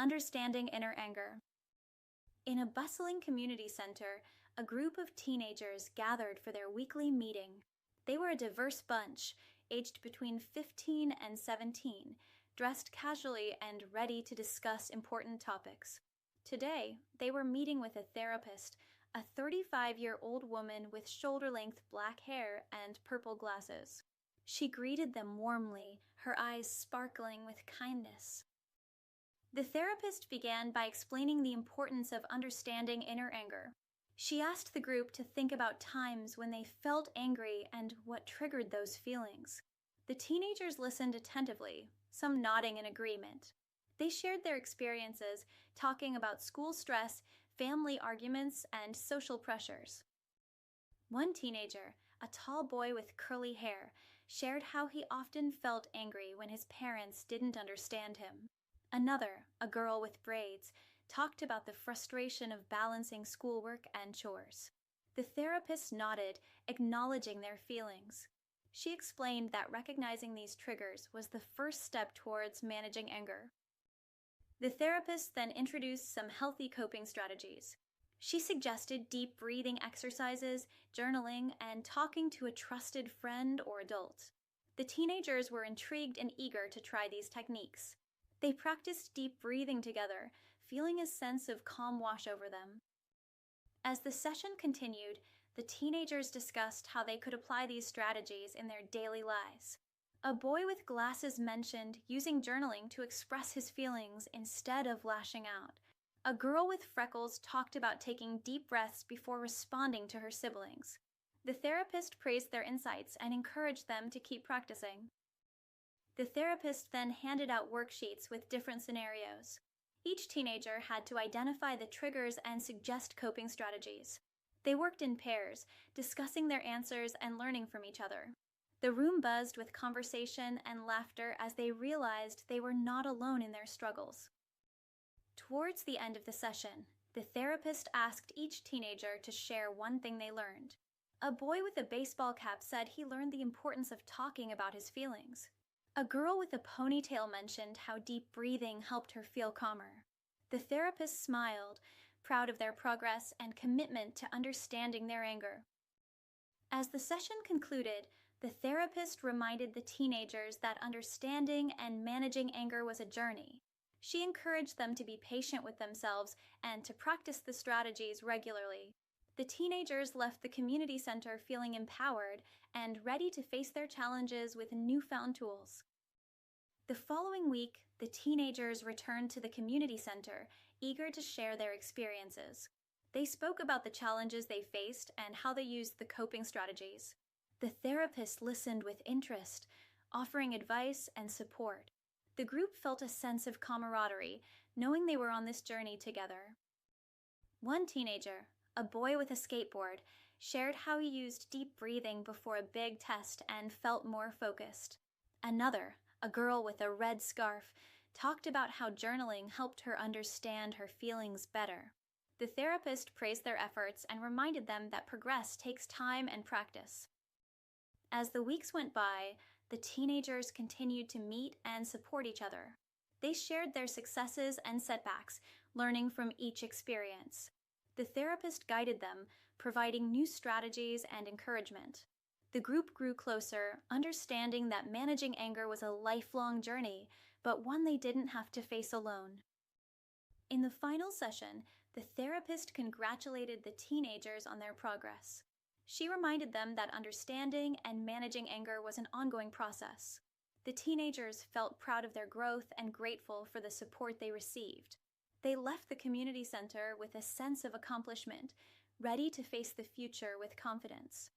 Understanding Inner Anger. In a bustling community center, a group of teenagers gathered for their weekly meeting. They were a diverse bunch, aged between 15 and 17, dressed casually and ready to discuss important topics. Today, they were meeting with a therapist, a 35-year-old woman with shoulder-length black hair and purple glasses. She greeted them warmly, her eyes sparkling with kindness. The therapist began by explaining the importance of understanding inner anger. She asked the group to think about times when they felt angry and what triggered those feelings. The teenagers listened attentively, some nodding in agreement. They shared their experiences, talking about school stress, family arguments, and social pressures. One teenager, a tall boy with curly hair, shared how he often felt angry when his parents didn't understand him. Another, a girl with braids, talked about the frustration of balancing schoolwork and chores. The therapist nodded, acknowledging their feelings. She explained that recognizing these triggers was the first step towards managing anger. The therapist then introduced some healthy coping strategies. She suggested deep breathing exercises, journaling, and talking to a trusted friend or adult. The teenagers were intrigued and eager to try these techniques. They practiced deep breathing together, feeling a sense of calm wash over them. As the session continued, the teenagers discussed how they could apply these strategies in their daily lives. A boy with glasses mentioned using journaling to express his feelings instead of lashing out. A girl with freckles talked about taking deep breaths before responding to her siblings. The therapist praised their insights and encouraged them to keep practicing. The therapist then handed out worksheets with different scenarios. Each teenager had to identify the triggers and suggest coping strategies. They worked in pairs, discussing their answers and learning from each other. The room buzzed with conversation and laughter as they realized they were not alone in their struggles. Towards the end of the session, the therapist asked each teenager to share one thing they learned. A boy with a baseball cap said he learned the importance of talking about his feelings. A girl with a ponytail mentioned how deep breathing helped her feel calmer. The therapist smiled, proud of their progress and commitment to understanding their anger. As the session concluded, the therapist reminded the teenagers that understanding and managing anger was a journey. She encouraged them to be patient with themselves and to practice the strategies regularly. The teenagers left the community center feeling empowered and ready to face their challenges with newfound tools. The following week, the teenagers returned to the community center, eager to share their experiences. They spoke about the challenges they faced and how they used the coping strategies. The therapist listened with interest, offering advice and support. The group felt a sense of camaraderie, knowing they were on this journey together. One teenager, a boy with a skateboard, shared how he used deep breathing before a big test and felt more focused. Another, a girl with a red scarf, talked about how journaling helped her understand her feelings better. The therapist praised their efforts and reminded them that progress takes time and practice. As the weeks went by, the teenagers continued to meet and support each other. They shared their successes and setbacks, learning from each experience. The therapist guided them, providing new strategies and encouragement. The group grew closer, understanding that managing anger was a lifelong journey, but one they didn't have to face alone. In the final session, the therapist congratulated the teenagers on their progress. She reminded them that understanding and managing anger was an ongoing process. The teenagers felt proud of their growth and grateful for the support they received. They left the community center with a sense of accomplishment, ready to face the future with confidence.